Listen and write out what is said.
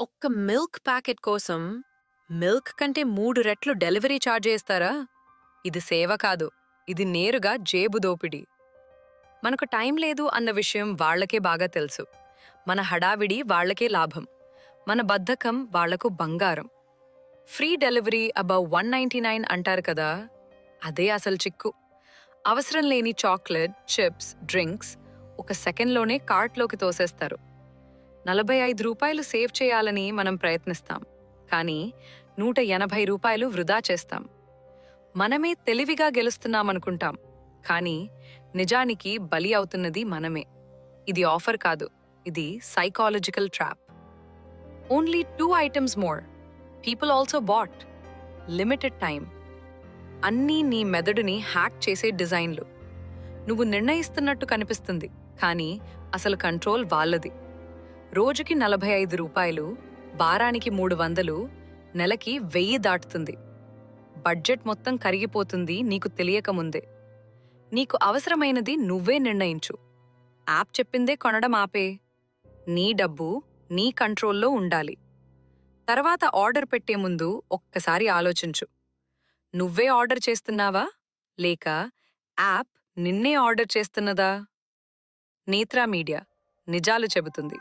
ఒక్క milk packet కోసం milk కంటే 3 రెట్లు డెలివరీ ఛార్జ్ చేస్తారా? ఇది సేవ కాదు, ఇది నేరుగా జేబు దోపిడీ. మనకు టైం లేదు అన్న విషయం వాళ్లకే బాగా తెలుసు. మన హడావిడి వాళ్లకే లాభం, మన బద్ధకం వాళ్లకు బంగారం. ఫ్రీ డెలివరీ అబౌవ్ 199 అంటారు కదా, అదే అసలు చిక్కు. అవసరం లేని చాక్లెట్, చిప్స్, డ్రింక్స్ ఒక సెకండ్లోనే కార్ట్లోకి తోసేస్తారు. 45 రూపాయలు సేవ్ చేయాలని మనం ప్రయత్నిస్తాం, కానీ 180 రూపాయలు వృధా చేస్తాం. మనమే తెలివిగా గెలుస్తున్నామనుకుంటాం, కానీ నిజానికి బలి అవుతున్నది మనమే. ఇది ఆఫర్ కాదు, ఇది psychological trap. Only 2 items more, people also bought, limited time. అన్నీ నీ మెదడుని హ్యాక్ చేసే డిజైన్లు. నువ్వు నిర్ణయిస్తున్నట్టు కనిపిస్తుంది, కానీ అసలు కంట్రోల్ వాళ్ళది. రోజుకి 45 రూపాయలు, వారానికి 300, నెలకి 1000 దాటుతుంది. బడ్జెట్ మొత్తం కరిగిపోతుంది నీకు తెలియకముందే. నీకు అవసరమైనది నువ్వే నిర్ణయించు. యాప్ చెప్పిందే కొనడం ఆపే. నీ డబ్బు నీ కంట్రోల్లో ఉండాలి. తర్వాత ఆర్డర్ పెట్టే ముందు ఒక్కసారి ఆలోచించు. నువ్వే ఆర్డర్ చేస్తున్నావా, లేక యాప్ నిన్నే ఆర్డర్ చేస్తున్నదా? నేత్రా మీడియా నిజాలు చెబుతుంది.